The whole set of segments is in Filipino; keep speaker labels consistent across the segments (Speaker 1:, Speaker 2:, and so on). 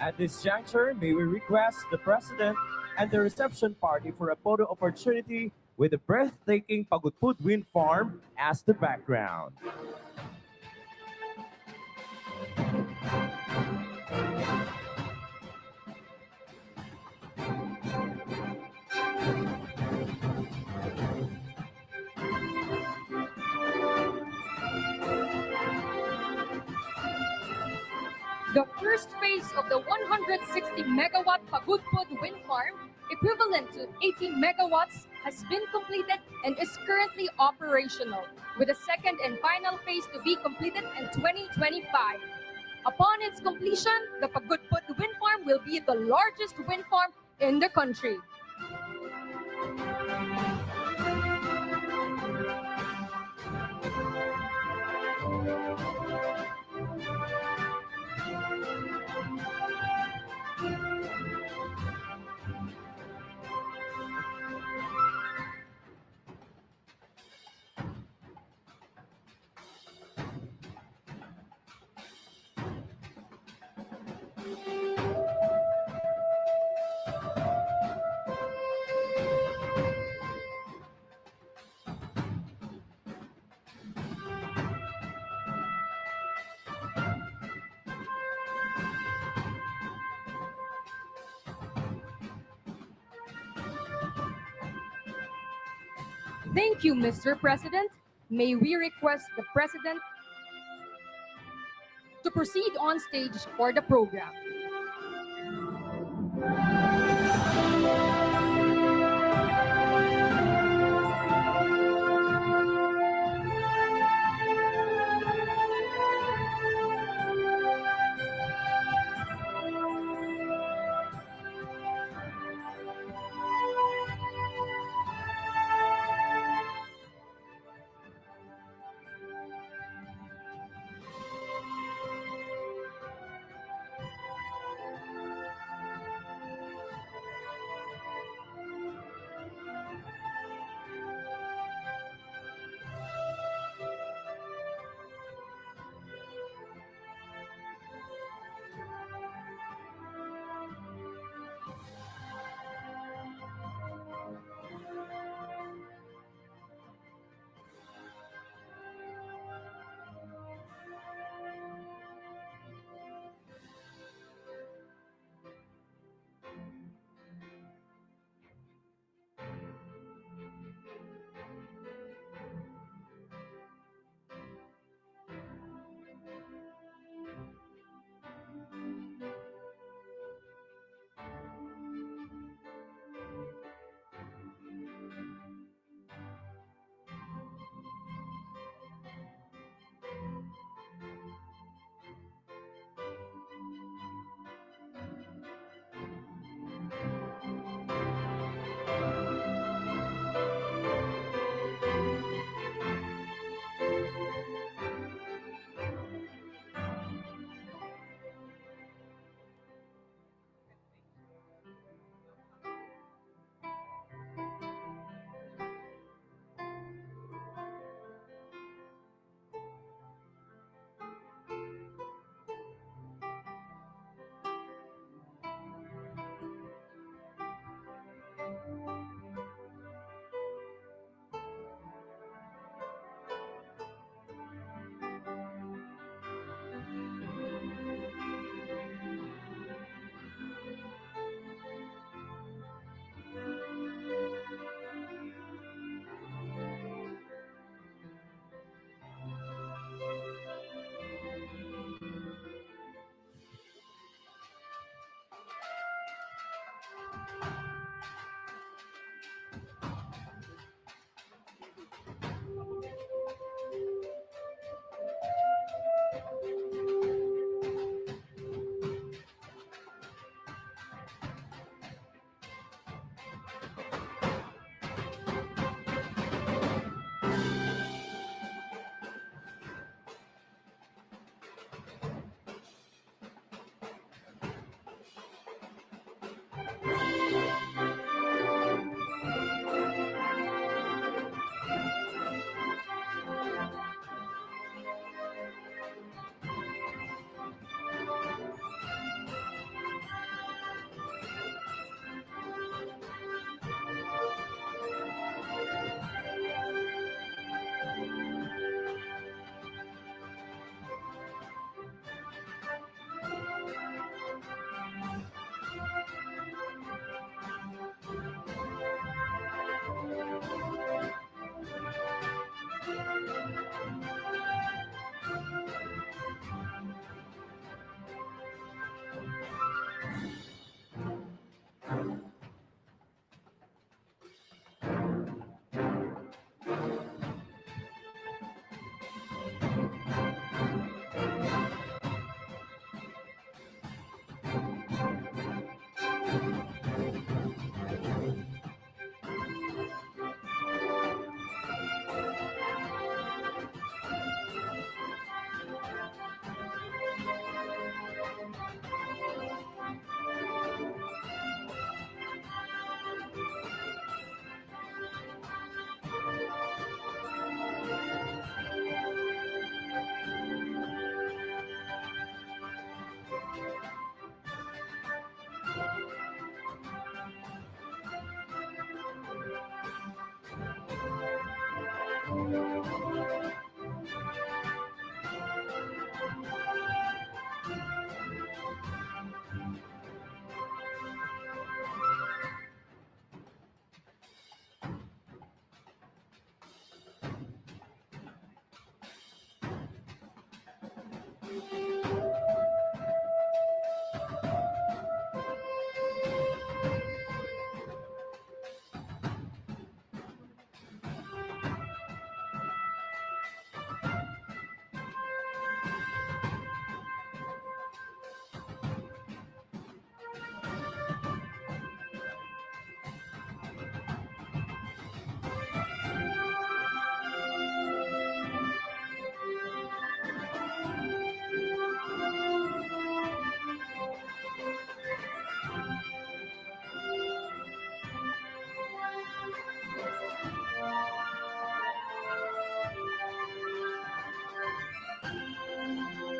Speaker 1: At this juncture, may we request the President and the reception party for a photo opportunity with the breathtaking Pagudpud Wind Farm as the background.
Speaker 2: The first phase of the 160 megawatt Pagudpud wind farm, equivalent to 80 megawatts, has been completed and is currently operational, with a second and final phase to be completed in 2025. Upon its completion, the Pagudpud wind farm will be the largest wind farm in the country. Thank you, Mr. President. May we request the President to proceed on stage for the program.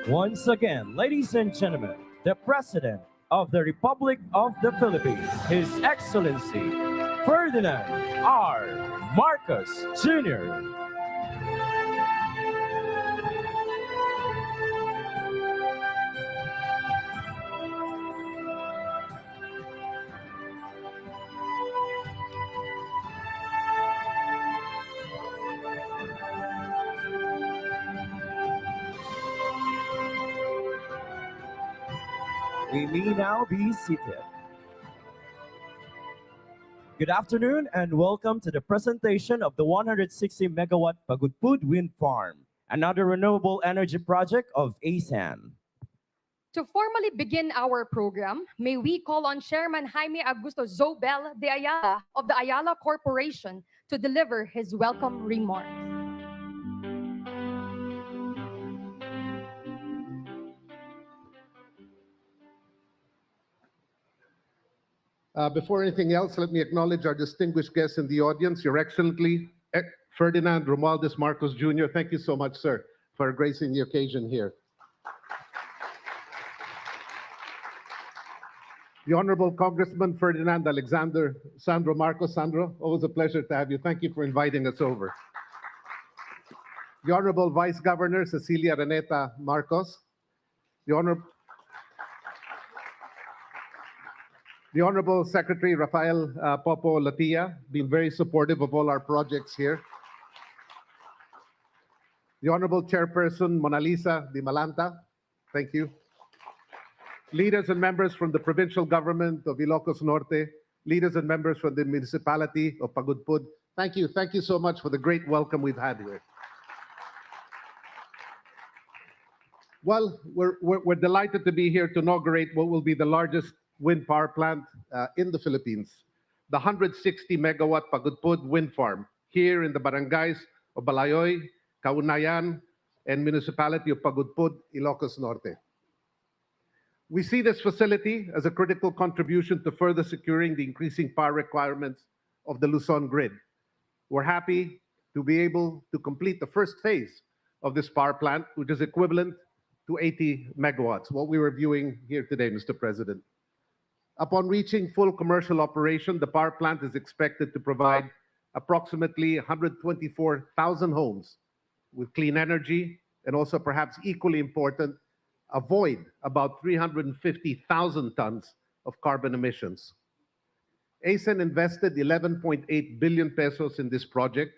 Speaker 1: Once again, ladies and gentlemen, the President of the Republic of the Philippines, His Excellency Ferdinand R. Marcos Jr. We may now be seated. Good afternoon and welcome to the presentation of the 160 megawatt Pagudpud Wind Farm, another renewable energy project of ASEAN.
Speaker 2: To formally begin our program, may we call on Chairman Jaime Augusto Zobel de Ayala of the Ayala Corporation to deliver his welcome remarks.
Speaker 3: Before anything else, let me acknowledge our distinguished guests in the audience, Your Excellency Ferdinand Romualdez Marcos Jr. Thank you so much, sir, for gracing the occasion here. The Honorable Congressman Ferdinand Alexander Sandro Marcos. Sandro, always a pleasure to have you. Thank you for inviting us over. The Honorable Vice Governor Cecilia Reneta Marcos. The Honorable Secretary Rafael Popo Latia, been very supportive of all our projects here. The Honorable Chairperson Mona Lisa Di Malanta, thank you. Leaders and members from the Provincial Government of Ilocos Norte, leaders and members from the Municipality of Pagudpud, thank you. Thank you so much for the great welcome we've had here. Well, we're delighted to be here to inaugurate what will be the largest wind power plant in the Philippines, the 160 megawatt Pagudpud wind farm here in the barangays of Balayoy, Kaunayan, and Municipality of Pagudpud, Ilocos Norte. We see this facility as a critical contribution to further securing the increasing power requirements of the Luzon grid. We're happy to be able to complete the first phase of this power plant, which is equivalent to 80 megawatts, what we were viewing here today, Mr. President. Upon reaching full commercial operation, the power plant is expected to provide approximately 124,000 homes with clean energy, and also perhaps equally important, avoid about 350,000 tons of carbon emissions. ASEAN invested 11.8 billion pesos in this project,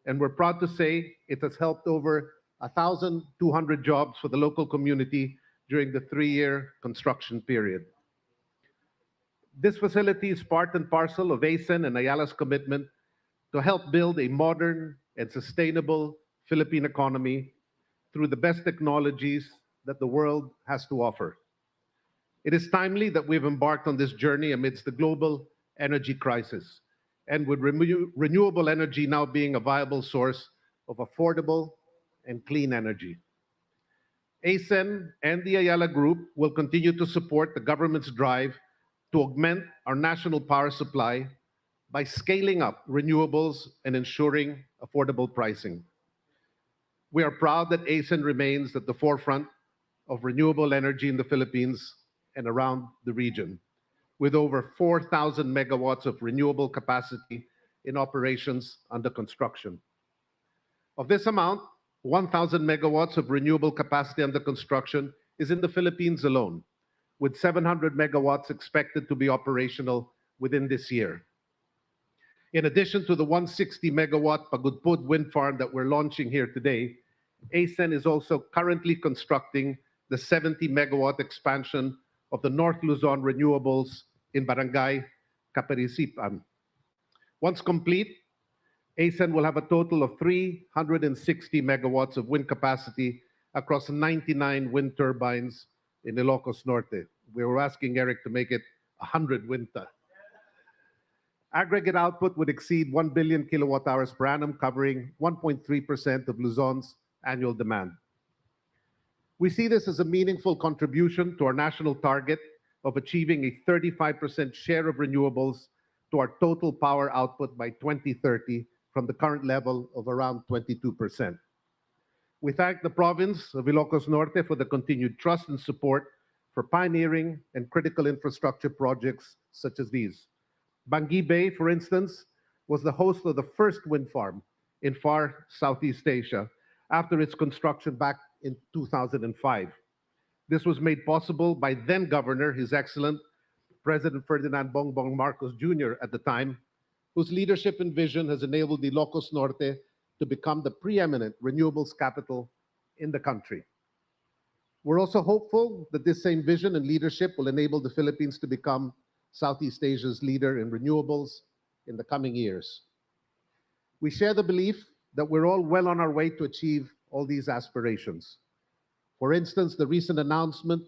Speaker 3: and we're proud to say it has helped over 1,200 jobs for the local community during the 3-year construction period. This facility is part and parcel of ASEAN and Ayala's commitment to help build a modern and sustainable Philippine economy through the best technologies that the world has to offer. It is timely that we've embarked on this journey amidst the global energy crisis, and with renewable energy now being a viable source of affordable and clean energy. ASEAN and the Ayala Group will continue to support the government's drive to augment our national power supply by scaling up renewables and ensuring affordable pricing. We are proud that ASEAN remains at the forefront of renewable energy in the Philippines and around the region, with over 4,000 megawatts of renewable capacity in operations under construction. Of this amount, 1,000 megawatts of renewable capacity under construction is in the Philippines alone, with 700 megawatts expected to be operational within this year. In addition to the 160 megawatt Pagudpud wind farm that we're launching here today, ASEAN is also currently constructing the 70 megawatt expansion of the North Luzon renewables in Barangay Caparisipan. Once complete, ASEAN will have a total of 360 megawatts of wind capacity across 99 wind turbines in Ilocos Norte. We were asking Eric to make it 100 wind. Aggregate output would exceed 1 billion kilowatt hours per annum, covering 1.3% of Luzon's annual demand. We see this as a meaningful contribution to our national target of achieving a 35% share of renewables to our total power output by 2030 from the current level of around 22%. We thank the province of Ilocos Norte for the continued trust and support for pioneering and critical infrastructure projects such as these. Bangi Bay, for instance, was the host of the first wind farm in far Southeast Asia after its construction back in 2005. This was made possible by then Governor, His Excellent President Ferdinand Bongbong Marcos Jr. at the time, whose leadership and vision has enabled Ilocos Norte to become the preeminent renewables capital in the country. We're also hopeful that this same vision and leadership will enable the Philippines to become Southeast Asia's leader in renewables in the coming years. We share the belief that we're all well on our way to achieve all these aspirations. For instance, the recent announcement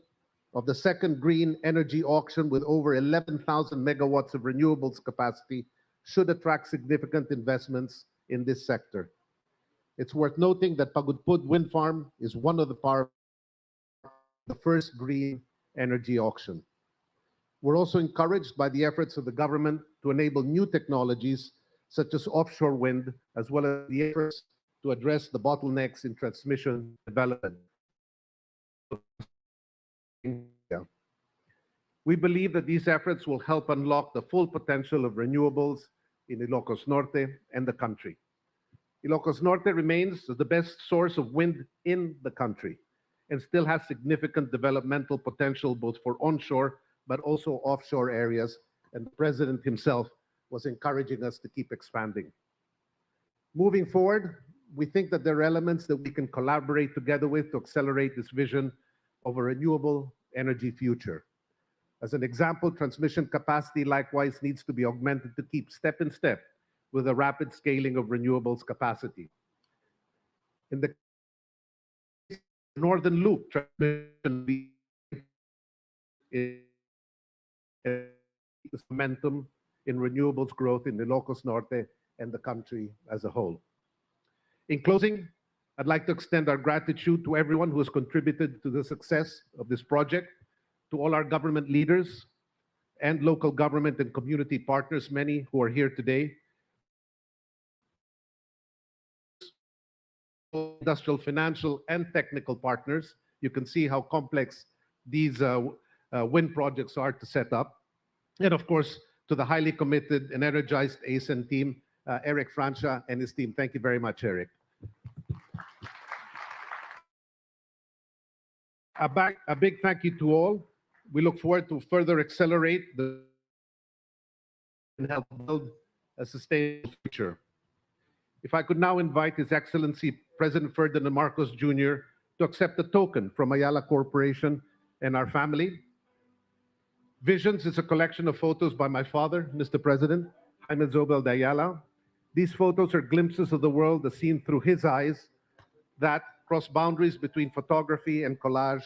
Speaker 3: of the second green energy auction with over 11,000 megawatts of renewables capacity should attract significant investments in this sector. It's worth noting that Pagudpud Wind Farm is one of the first green energy auction. We're also encouraged by the efforts of the government to enable new technologies such as offshore wind, as well as the efforts to address the bottlenecks in transmission development. We believe that these efforts will help unlock the full potential of renewables in Ilocos Norte and the country. Ilocos Norte remains the best source of wind in the country and still has significant developmental potential both for onshore but also offshore areas, and the President himself was encouraging us to keep expanding. Moving forward, we think that there are elements that we can collaborate together with to accelerate this vision of a renewable energy future. As an example, transmission capacity likewise needs to be augmented to keep step in step with the rapid scaling of renewables capacity. In the Northern Loop, transmission momentum in renewables growth in Ilocos Norte and the country as a whole. In closing, I'd like to extend our gratitude to everyone who has contributed to the success of this project, to all our government leaders and local government and community partners, many who are here today, industrial, financial, and technical partners. You can see how complex these wind projects are to set up. And of course, to the highly committed and energized ASEN team, Eric Francia and his team. Thank you very much, Eric. A big thank you to all. We look forward to further accelerate and help build a sustainable future. If I could now invite His Excellency President Ferdinand Marcos Jr. to accept a token from Ayala Corporation and our family. Visions is a collection of photos by my father, Mr. President, Jaime Zobel de Ayala. These photos are glimpses of the world as seen through his eyes that cross boundaries between photography and collage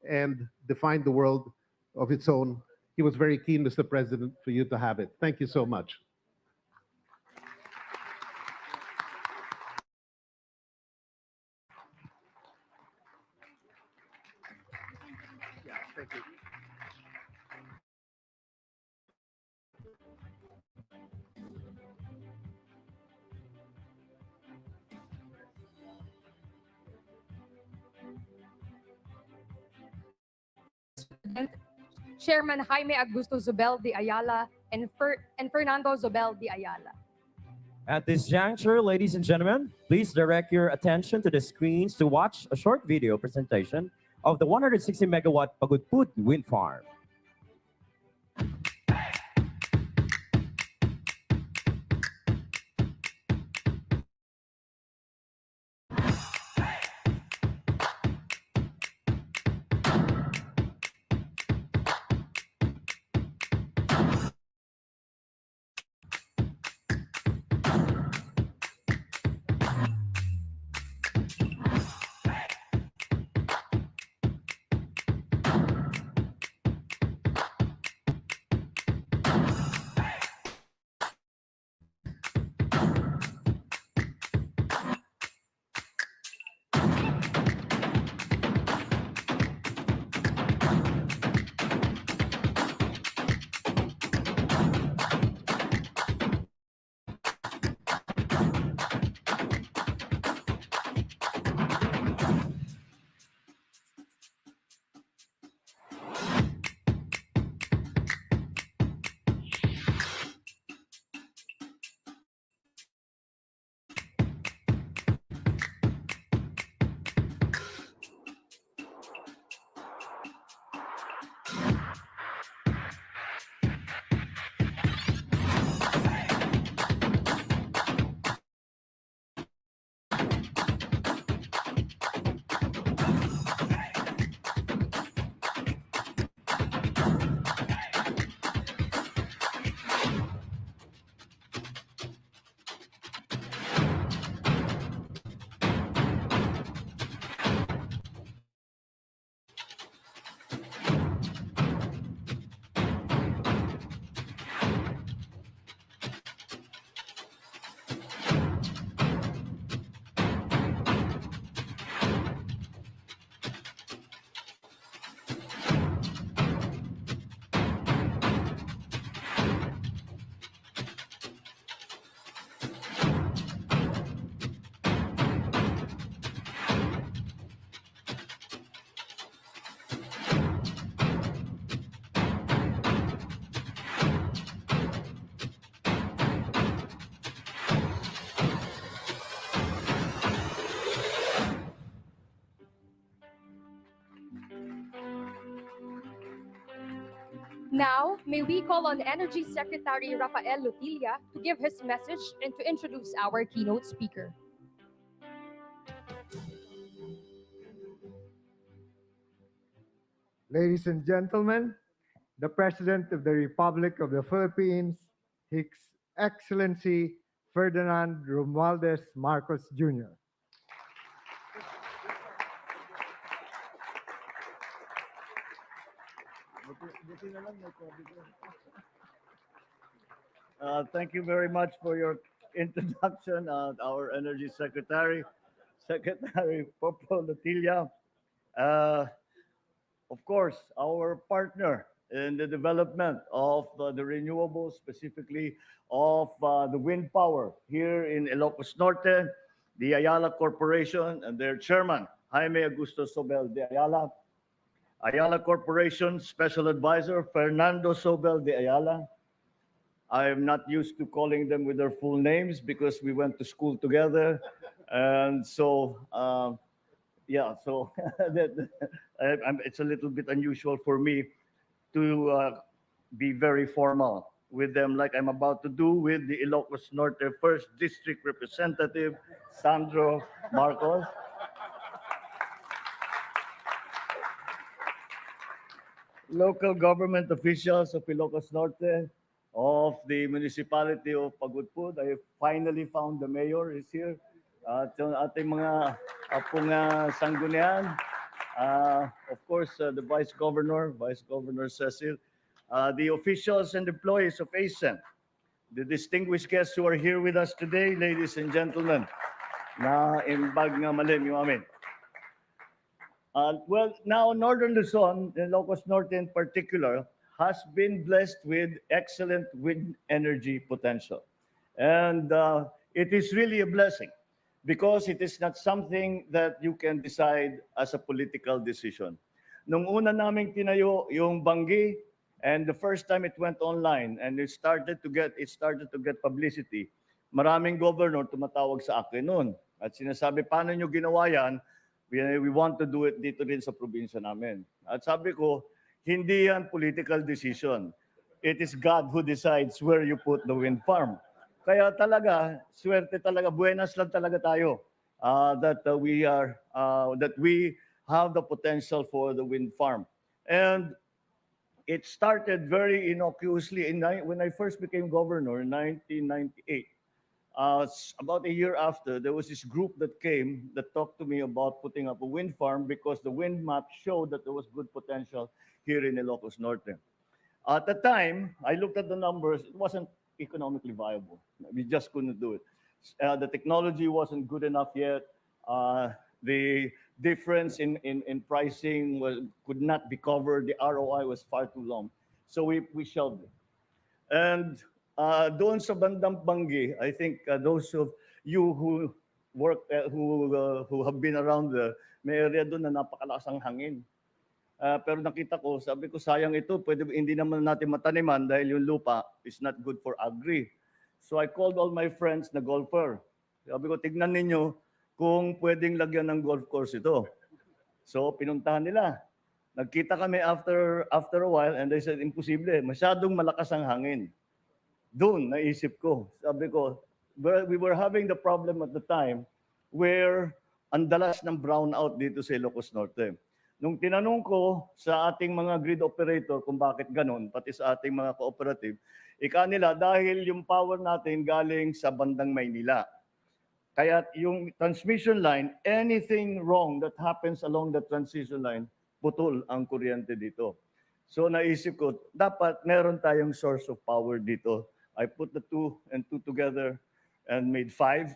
Speaker 3: and define the world of its own. He was very keen, Mr. President, for you to have it. Thank you so much. Thank you.
Speaker 2: Chairman Jaime Augusto Zobel de Ayala and Fernando Zobel de Ayala.
Speaker 1: At this juncture, ladies and gentlemen, please direct your attention to the screens to watch a short video presentation of the 160 megawatt Pagudpud wind farm.
Speaker 2: Now, may we call on Energy Secretary Rafael Lutilla to give his message and to introduce our keynote speaker.
Speaker 4: Ladies and gentlemen, the President of the Republic of the Philippines, His Excellency Ferdinand Romualdez Marcos Jr.
Speaker 5: Thank you very much for your introduction, our Energy Secretary, Secretary Popo Lutilla. Uh, of course, our partner in the development of the renewables, specifically of the wind power here in Ilocos Norte, the Ayala Corporation and their chairman, Jaime Augusto Sobel de Ayala, Ayala Corporation Special Advisor, Fernando Sobel de Ayala. I'm not used to calling them with their full names because we went to school together. And so, yeah, so it's a little bit unusual for me to be very formal with them like I'm about to do with the Ilocos Norte 1st District Representative, Sandro Marcos. Local government officials of Ilocos Norte, of the municipality of Pagudpud. I finally found the mayor is here. At yung ating mga apong sanggunian. Of course, the Vice Governor Cecil, the officials and employees of ASEM, the distinguished guests who are here with us today, ladies and gentlemen, na imbag nga malim yung amin. Well, now Northern Luzon, and Ilocos Norte in particular, has been blessed with excellent wind energy potential. And it is really a blessing because it is not something that you can decide as a political decision. Nung una naming tinayo yung Bangi, and the first time it went online and it started to get publicity, maraming governor tumatawag sa akin noon. At sinasabi, paano nyo ginawa yan? We want to do it dito rin sa probinsya namin. At sabi ko, hindi yan political decision. It is God who decides where you put the wind farm. Kaya talaga, swerte talaga, buenas lang talaga tayo that we have the potential for the wind farm. And it started very innocuously when I first became governor in 1998. About a year after, there was this group that came that talked to me about putting up a wind farm because the wind map showed that there was good potential here in Ilocos Norte. At the time, I looked at the numbers. It wasn't economically viable. We just couldn't do it. The technology wasn't good enough yet. The difference in pricing could not be covered. The ROI was far too long. So we shelved it. And doon sa bandang Bangi, I think those of you who work, who have been around the may area doon na napakalakas ang hangin. Pero nakita ko, sabi ko, sayang ito, hindi naman natin mataniman dahil yung lupa is not good for agri. So I called all my friends na golfer. Sabi ko, tignan ninyo kung pwedeng lagyan ng golf course ito. So pinuntahan nila. Nagkita kami after a while and they said, imposible, masyadong malakas ang hangin. Doon, naisip ko, sabi ko, we were having the problem at the time where ang dalas ng brownout dito sa Ilocos Norte. Nung tinanong ko sa ating mga grid operator kung bakit ganun, pati sa ating mga cooperative, ika nila dahil yung power natin galing sa bandang Maynila. Kaya yung transmission line, anything wrong that happens along the transmission line, putol ang kuryente dito. So naisip ko, dapat meron tayong source of power dito. I put the two and two together and made 5.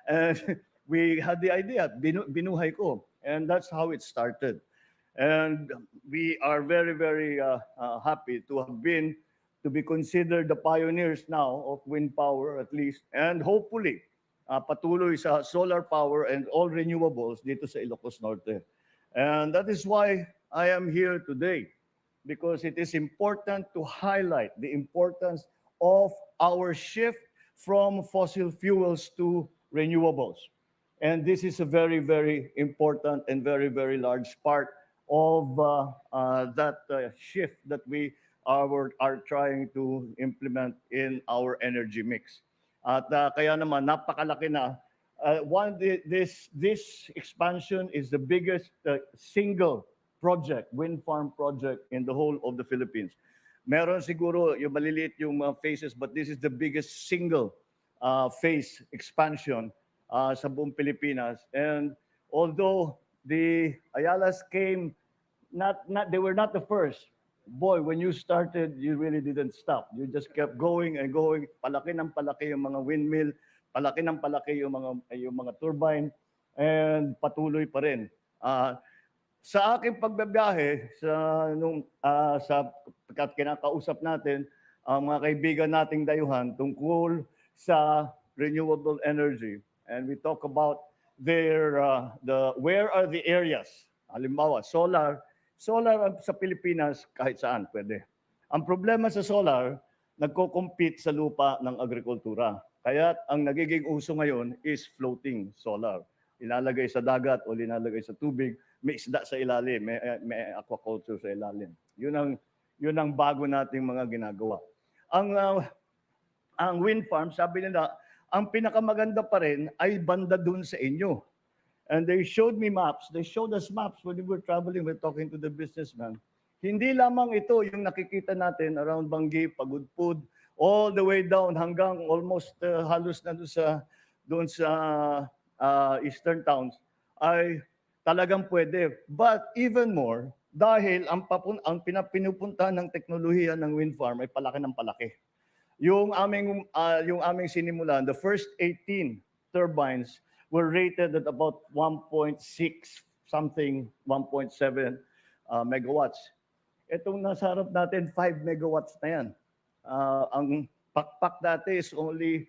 Speaker 5: And we had the idea, binuhay ko. And that's how it started. And we are very, very happy to be considered the pioneers now of wind power at least. And hopefully, patuloy sa solar power and all renewables dito sa Ilocos Norte. And that is why I am here today, because it is important to highlight the importance of our shift from fossil fuels to renewables. And this is a very, very important and very, very large part of that shift that we are trying to implement in our energy mix. At kaya naman napakalaki na. This expansion is the biggest single project, wind farm project in the whole of the Philippines. Meron siguro yung maliliit yung phases, but this is the biggest single phase expansion sa buong Pilipinas. And although the Ayalas came, they were not the first. Boy, when you started, you really didn't stop. You just kept going and going. Palaki ng palaki yung mga windmill, palaki ng palaki yung mga turbine, and patuloy pa rin. Sa aking pagbabiyahe sa kinakausap natin ang mga kaibigan nating dayuhan tungkol sa renewable energy, and we talk about where are the areas. Halimbawa, solar sa Pilipinas kahit saan pwede. Ang problema sa solar, nagko-compete sa lupa ng agrikultura. Kaya ang nagiging uso ngayon is floating solar. Ilalagay sa dagat o ilalagay sa tubig, may isda sa ilalim, may aquaculture sa ilalim. Yun ang bago nating mga ginagawa. Ang wind farm, sabi nila, ang pinakamaganda pa rin ay banda dun sa inyo. And they showed me maps. They showed us maps when we were traveling, we're talking to the businessman. Hindi lamang ito yung nakikita natin around Bangi, Pagudpud, all the way down hanggang almost halos na doon sa eastern towns ay talagang pwede. But even more, dahil ang pinupuntahan ng teknolohiya ng wind farm ay palaki ng palaki. Yung aming sinimulan, the first 18 turbines were rated at about 1.6 something, 1.7 megawatts. Itong nasa harap natin, 5 megawatts na yan. Ang pakpak dati is only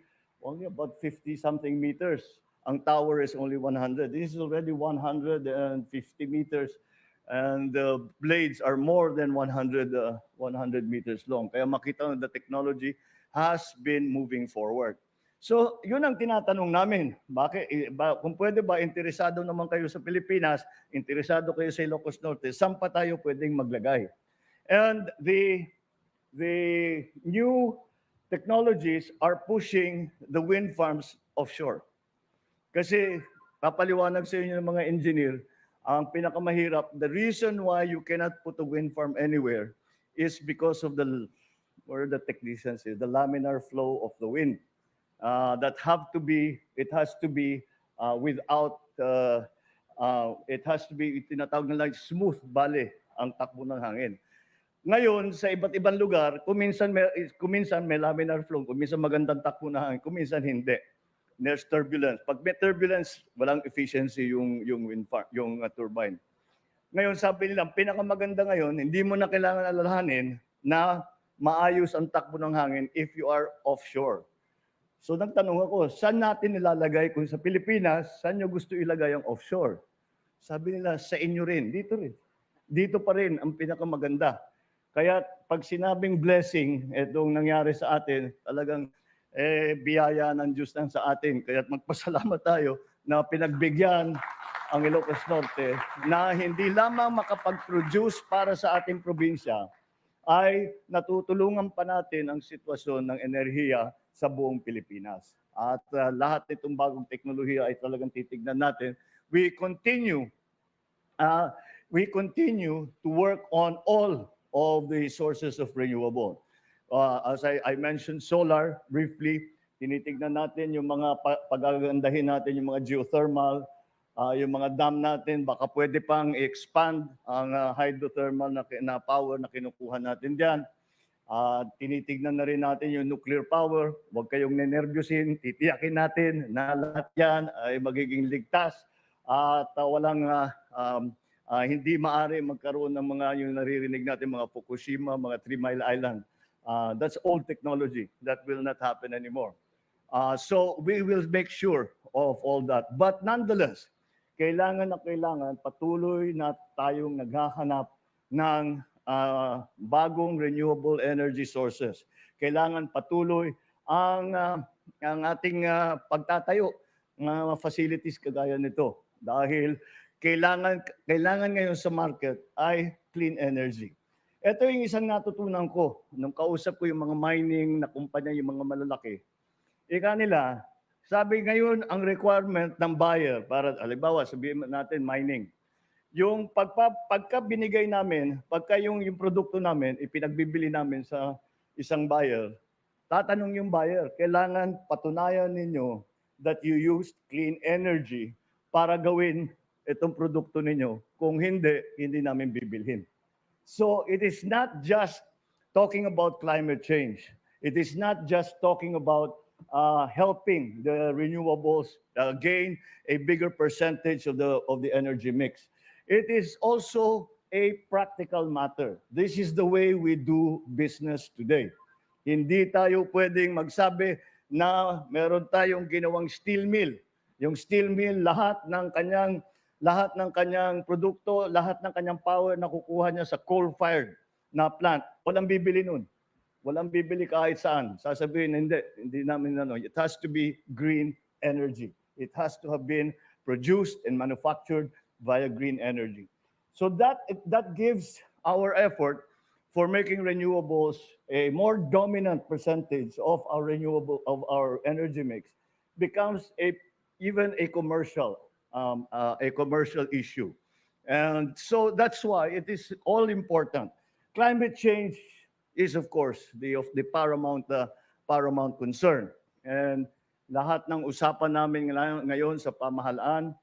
Speaker 5: about 50 something meters. Ang tower is only 100. This is already 150 meters, and the blades are more than 100 meters long. Kaya makita na the technology has been moving forward. So, yun ang tinatanong namin. Kung pwede ba, interesado naman kayo sa Pilipinas, interesado kayo sa Ilocos Norte, saan pa tayo pwedeng maglagay? And the new technologies are pushing the wind farms offshore. Kasi, papaliwanag sa inyo ng mga engineer, ang pinakamahirap, the reason why you cannot put a wind farm anywhere is because of the technicians is, the laminar flow of the wind. It has to be tinatawag na lang smooth bale ang takbo ng hangin. Ngayon, sa iba't ibang lugar, kuminsan may laminar flow, kuminsan magandang takbo ng hangin, kuminsan hindi. There's turbulence. Pag may turbulence, walang efficiency yung wind farm, yung turbine. Ngayon, sabi nila, ang pinakamaganda ngayon, hindi mo na kailangan alalahanin na maayos ang takbo ng hangin if you are offshore. So nagtanong ako, saan natin nilalagay kung sa Pilipinas, saan nyo gusto ilagay ang offshore? Sabi nila, sa inyo rin, dito rin. Dito pa rin ang pinakamaganda. Kaya pag sinabing blessing, itong nangyari sa atin, talagang biyaya ng Diyos lang sa atin. Kaya magpasalamat tayo na pinagbigyan ang Ilocos Norte na hindi lamang makapag-produce para sa ating probinsya, ay natutulungan pa natin ang sitwasyon ng enerhiya sa buong Pilipinas. At lahat nitong bagong teknolohiya ay talagang titignan natin. We continue to work on all of the sources of renewable. As I mentioned, solar, briefly, tinitignan natin yung mga pagagandahin natin, yung mga geothermal, yung mga dam natin, baka pwede pang i-expand ang hydrothermal na power na kinukuha natin diyan. Tinitignan na rin natin yung nuclear power. Huwag kayong nenervyusin. Titiyakin natin na lahat yan ay magiging ligtas at walang hindi maaari magkaroon ng mga yung naririnig natin, mga Fukushima, mga 3 Mile Island. That's old technology. That will not happen anymore. So we will make sure of all that. But nonetheless, kailangan patuloy na tayong naghahanap ng bagong renewable energy sources. Kailangan patuloy ang ating pagtatayo ng facilities kagaya nito dahil kailangan ngayon sa market ay clean energy. Ito yung isang natutunan ko nung kausap ko yung mga mining na kumpanya, yung mga malalaki. Ika nila, sabi ngayon ang requirement ng buyer para, halimbawa, sabihin natin mining, yung pagka binigay namin, pagka yung produkto namin, ipinagbibili namin sa isang buyer, tatanong yung buyer, kailangan patunayan ninyo that you used clean energy para gawin itong produkto ninyo. Kung hindi, hindi namin bibilhin. So it is not just talking about climate change. It is not just talking about helping the renewables gain a bigger percentage of the energy mix. It is also a practical matter. This is the way we do business today. Hindi tayo pwedeng magsabi na meron tayong ginawang steel mill. Yung steel mill, lahat ng kanyang produkto, lahat ng kanyang power nakukuha niya sa coal-fired na plant. Walang bibili nun. Walang bibili kahit saan. Sasabihin, hindi namin ano. It has to be green energy. It has to have been produced and manufactured via green energy. So that gives our effort for making renewables a more dominant percentage of our energy mix becomes even a commercial issue. And so that's why it is all important. Climate change is, of course, the paramount concern. And lahat ng usapan namin ngayon sa pamahalaan,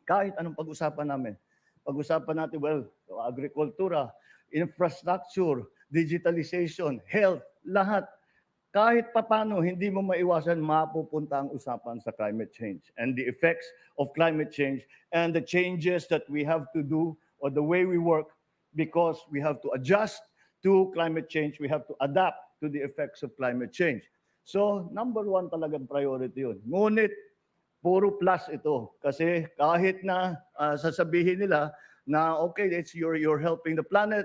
Speaker 5: kahit anong pag-usapan namin, pag-usapan natin, well, agrikultura, infrastructure, digitalization, health, lahat, kahit papano, hindi mo maiwasan, mapupunta ang usapan sa climate change and the effects of climate change and the changes that we have to do or the way we work, because we have to adjust to climate change, we have to adapt to the effects of climate change. So, number one talagang priority yun. Ngunit, puro plus ito. Kasi kahit na sasabihin nila na, okay, you're helping the planet,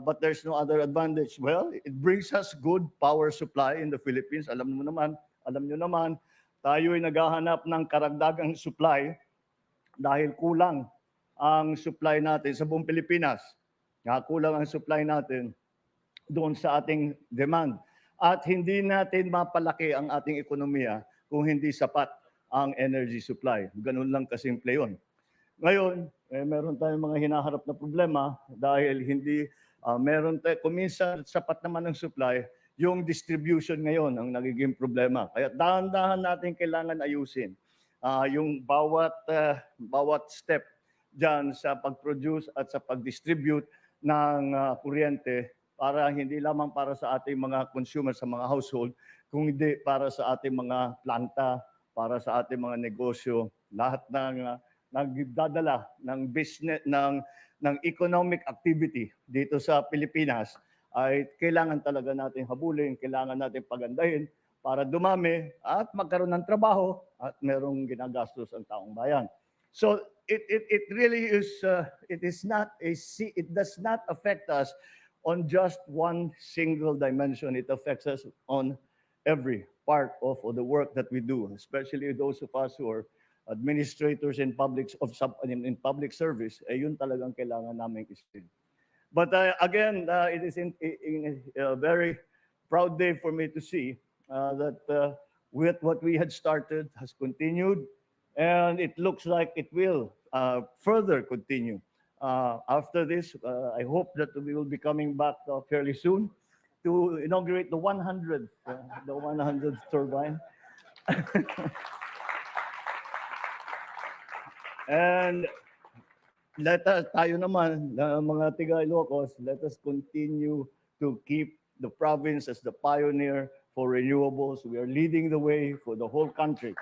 Speaker 5: but there's no other advantage. Well, it brings us good power supply in the Philippines. Alam nyo naman, tayo ay naghahanap ng karagdagang supply dahil kulang ang supply natin sa buong Pilipinas. Kulang ang supply natin doon sa ating demand. At hindi natin mapalaki ang ating ekonomiya kung hindi sapat ang energy supply. Ganun lang kasimple yun. Ngayon, meron tayong mga hinaharap na problema dahil hindi meron tayo, kuminsan sapat naman ng supply, yung distribution ngayon ang nagiging problema. Kaya dahan-dahan natin kailangan ayusin yung bawat step dyan sa pag-produce at sa pag-distribute ng kuryente para hindi lamang para sa ating mga consumer, sa mga household, kundi para sa ating mga planta, para sa ating mga negosyo, lahat ng nagdadala ng business, ng economic activity dito sa Pilipinas ay kailangan talaga natin habulin, kailangan natin pagandahin para dumami at magkaroon ng trabaho at merong ginagastos ang taong bayan. So it really is it does not affect us on just one single dimension. It affects us on every part of the work that we do, especially those of us who are administrators in public service. Yun talagang kailangan namin isipin. But again, it is a very proud day for me to see that with what we had started has continued, and it looks like it will further continue. After this, I hope that we will be coming back fairly soon to inaugurate the 100th turbine. And tayo naman, mga tiga Ilocos, let us continue to keep the province as the pioneer for renewables. We are leading the way for the whole country.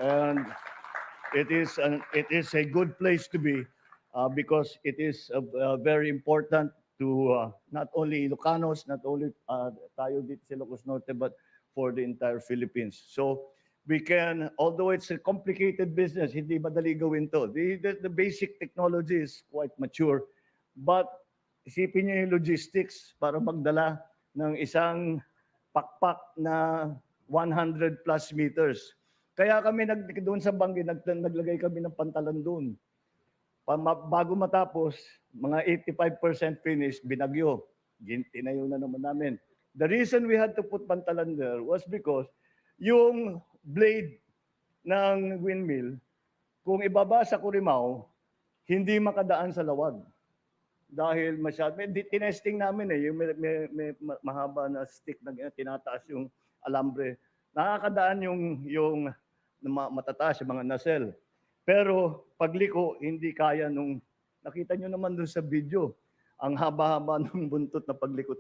Speaker 5: And it is a good place to be because it is very important to not only Ilocanos, not only tayo dito sa Ilocos Norte, but for the entire Philippines. So we can, although it's a complicated business, hindi madali gawin to. The basic technology is quite mature. But isipin niyo yung logistics para magdala ng isang pakpak na 100 plus meters. Kaya kami doon sa Bangi, naglagay kami ng pantalan doon. Bago matapos, mga 85% finished, binagyo. Tinayo na naman namin. The reason we had to put pantalan there was because yung blade ng windmill, kung ibaba sa Curimao, hindi makadaan sa lawag. Dahil masyado, tinesting namin yung may mahaba na stick na tinataas yung alambre. Nakakadaan yung matataas, yung mga nacelle. Pero pagliko, hindi kaya nung, nakita nyo naman dun sa video, ang haba-haba ng buntot na pagliko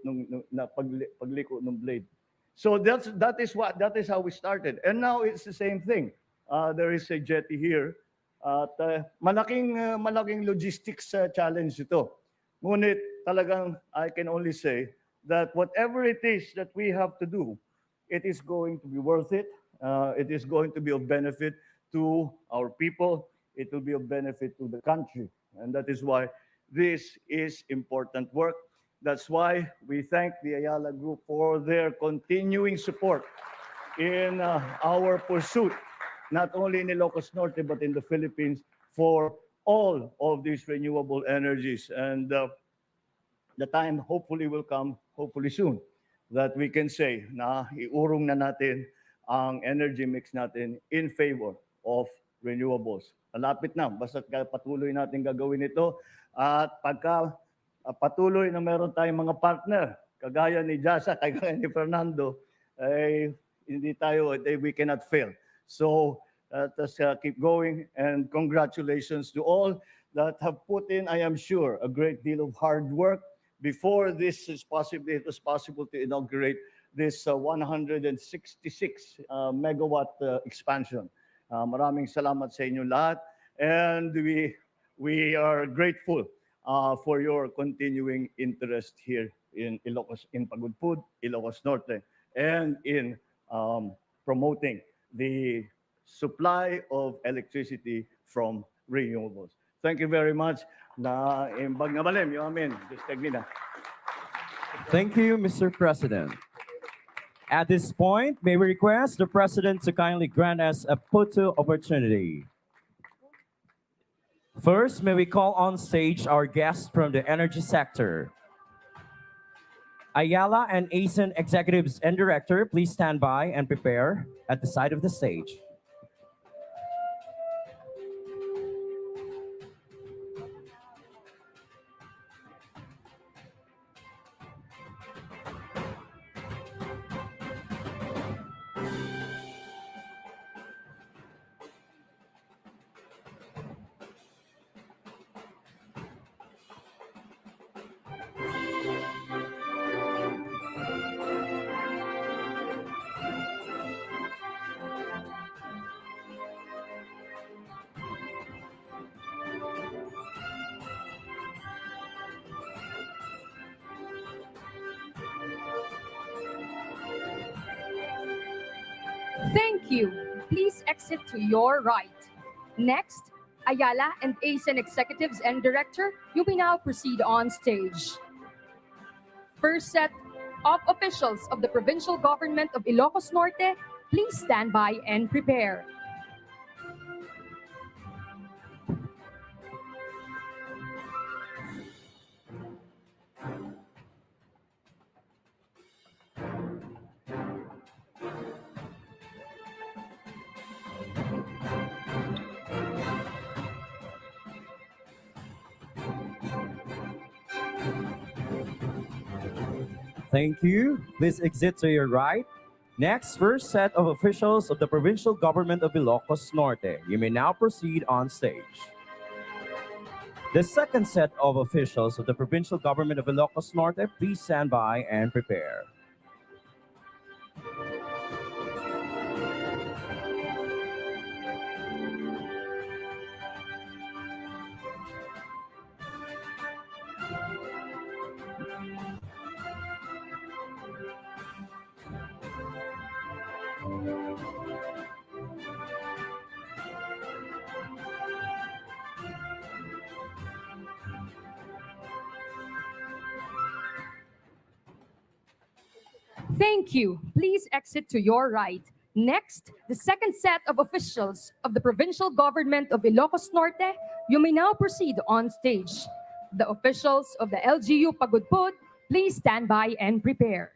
Speaker 5: ng blade. So that is how we started. And now it's the same thing. There is a jetty here. At malaking logistics challenge ito. Ngunit talagang I can only say that whatever it is that we have to do, it is going to be worth it. It is going to be of benefit to our people. It will be of benefit to the country. And that is why this is important work. That's why we thank the Ayala Group for their continuing support in our pursuit, not only in Ilocos Norte, but in the Philippines, for all of these renewable energies. And the time hopefully will come, hopefully soon, that we can say na iurong na natin ang energy mix natin in favor of renewables. Malapit na, basta patuloy natin gagawin ito. At pagka patuloy na meron tayong mga partner, kagaya ni Jasa, kagaya ni Fernando, hindi tayo, we cannot fail. So, let's keep going, and congratulations to all that have put in, I am sure, a great deal of hard work before this is possible. It was possible to inaugurate this 166 megawatt expansion. Maraming salamat sa inyo lahat, and we are grateful for your continuing interest here in Pagudpud, Ilocos Norte, and in promoting the supply of electricity from renewables. Thank you very much.
Speaker 1: Thank you, Mr. President. At this point, may we request the President to kindly grant us a photo opportunity. First, may we call on stage our guests from the energy sector. Ayala and ASEN executives and director, please stand by and prepare at the side of the stage.
Speaker 2: Thank you. Please exit to your right. Next, Ayala and ASEN executives and director, you may now proceed on stage. First set of officials of the provincial government of Ilocos Norte, please stand by and prepare.
Speaker 1: Thank you. Please exit to your right. Next, first set of officials of the provincial government of Ilocos Norte. You may now proceed on stage. The second set of officials of the provincial government of Ilocos Norte, please stand by and prepare.
Speaker 2: Thank you. Please exit to your right. Next, the second set of officials of the provincial government of Ilocos Norte, you may now proceed on stage. The officials of the LGU Pagudpud, please stand by and prepare.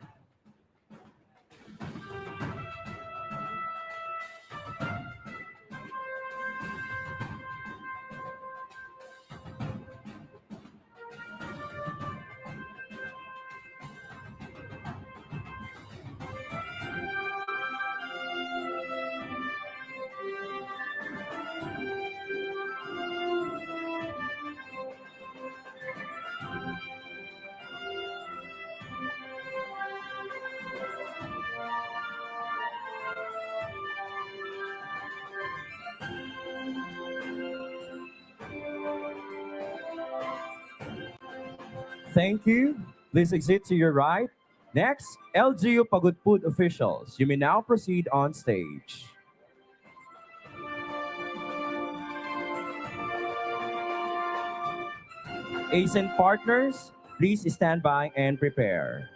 Speaker 1: Thank you. Please exit to your right. Next, LGU Pagudpud officials. You may now proceed on stage. ASIN partners, please stand by and prepare.